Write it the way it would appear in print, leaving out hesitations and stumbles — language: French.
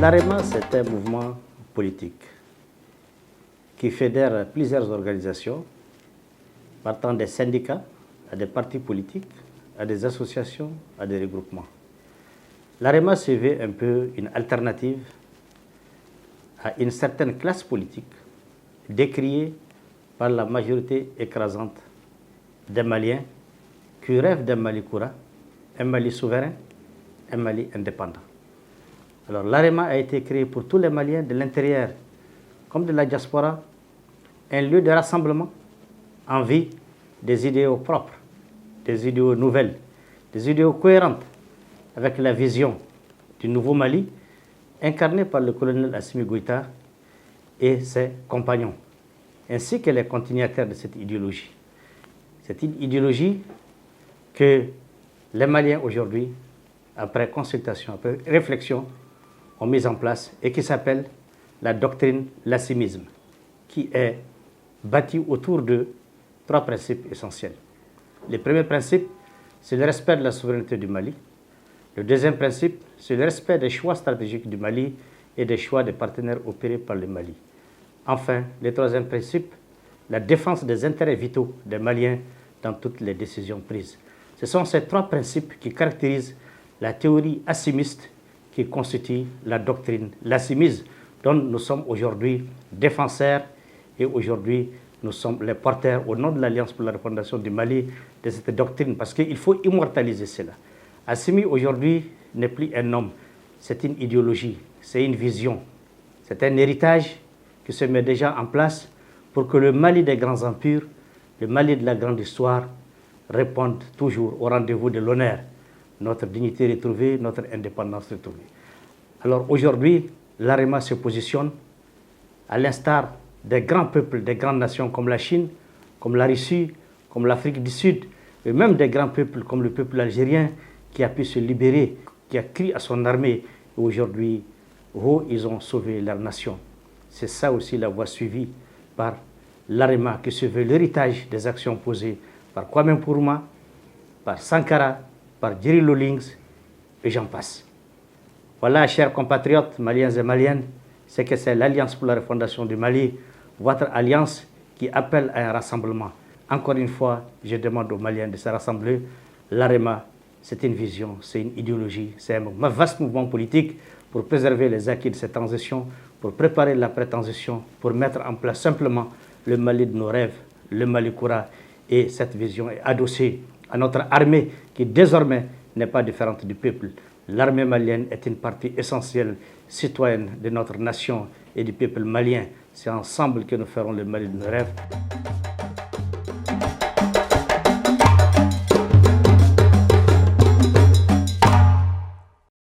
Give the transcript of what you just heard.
L'AREMA, c'est un mouvement politique qui fédère plusieurs organisations, partant des syndicats à des partis politiques, à des associations, à des regroupements. L'AREMA se veut un peu une alternative à une certaine classe politique décriée par la majorité écrasante des Maliens qui rêvent d'un Mali Koura, un Mali souverain, un Mali indépendant. Alors l'AREMA a été créé pour tous les Maliens de l'intérieur comme de la diaspora, un lieu de rassemblement en vue des idéaux propres, des idéaux nouvelles, des idéaux cohérentes avec la vision du nouveau Mali incarné par le colonel Assimi Goïta et ses compagnons, ainsi que les continuataires de cette idéologie. C'est une idéologie que les Maliens aujourd'hui, après consultation, après réflexion, ont mise en place et qui s'appelle la doctrine l'assimisme, qui est bâtie autour de trois principes essentiels. Le premier principe, c'est le respect de la souveraineté du Mali. Le deuxième principe, c'est le respect des choix stratégiques du Mali et des choix des partenaires opérés par le Mali. Enfin, le troisième principe, la défense des intérêts vitaux des Maliens dans toutes les décisions prises. Ce sont ces trois principes qui caractérisent la théorie assimiste qui constitue la doctrine l'assimisme dont nous sommes aujourd'hui défenseurs et aujourd'hui nous sommes les porteurs au nom de l'Alliance pour la refondation du Mali de cette doctrine parce qu'il faut immortaliser cela. Assimi aujourd'hui n'est plus un homme, c'est une idéologie, c'est une vision, c'est un héritage qui se met déjà en place pour que le Mali des grands empires, le Mali de la grande histoire réponde toujours au rendez-vous de l'honneur, notre dignité retrouvée, notre indépendance retrouvée. Alors aujourd'hui, l'AREMA se positionne à l'instar des grands peuples, des grandes nations comme la Chine, comme la Russie, comme l'Afrique du Sud, et même des grands peuples comme le peuple algérien qui a pu se libérer, qui a crié à son armée. Et aujourd'hui, ils ont sauvé leur nation. C'est ça aussi la voie suivie par l'AREMA qui se veut l'héritage des actions posées par Kwame Nkrumah, par Sankara, par Jerry Rawlings, et j'en passe. Voilà, chers compatriotes maliens et maliennes, c'est que c'est l'Alliance pour la refondation du Mali, votre alliance qui appelle à un rassemblement. Encore une fois, je demande aux Maliens de se rassembler. L'AREMA, c'est une vision, c'est une idéologie, c'est un vaste mouvement politique pour préserver les acquis de cette transition, pour préparer l'après-transition, pour mettre en place simplement le Mali de nos rêves, le Mali Koura. Et cette vision est adossée à notre armée qui désormais n'est pas différente du peuple. L'armée malienne est une partie essentielle, citoyenne de notre nation et du peuple malien. C'est ensemble que nous ferons le Mali de nos rêves.